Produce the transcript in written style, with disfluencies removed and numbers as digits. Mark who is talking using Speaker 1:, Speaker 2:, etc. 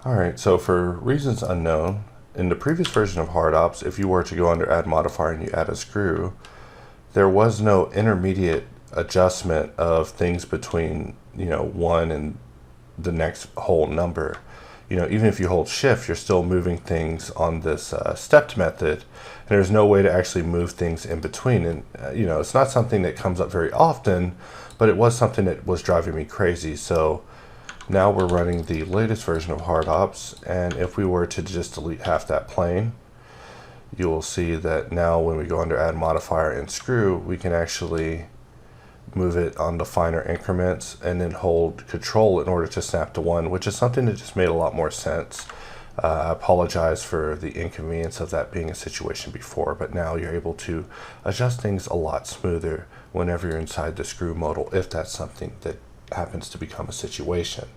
Speaker 1: Alright, so for reasons unknown, in the previous version of HardOps, if you were to go under Add Modifier and you add a screw, there was no intermediate adjustment of things between, 1 and the next whole number. Even if you hold shift, you're still moving things on this stepped method, and there's no way to actually move things in between. And, it's not something that comes up very often, but it was something that was driving me crazy. So now we're running the latest version of HardOps, and if we were to just delete half that plane, you will see that now when we go under Add Modifier and Screw, we can actually move it on the finer increments and then hold Control in order to snap to 1, which is something that just made a lot more sense. I apologize for the inconvenience of that being a situation before, but now you're able to adjust things a lot smoother whenever you're inside the screw modal, if that's something that happens to become a situation.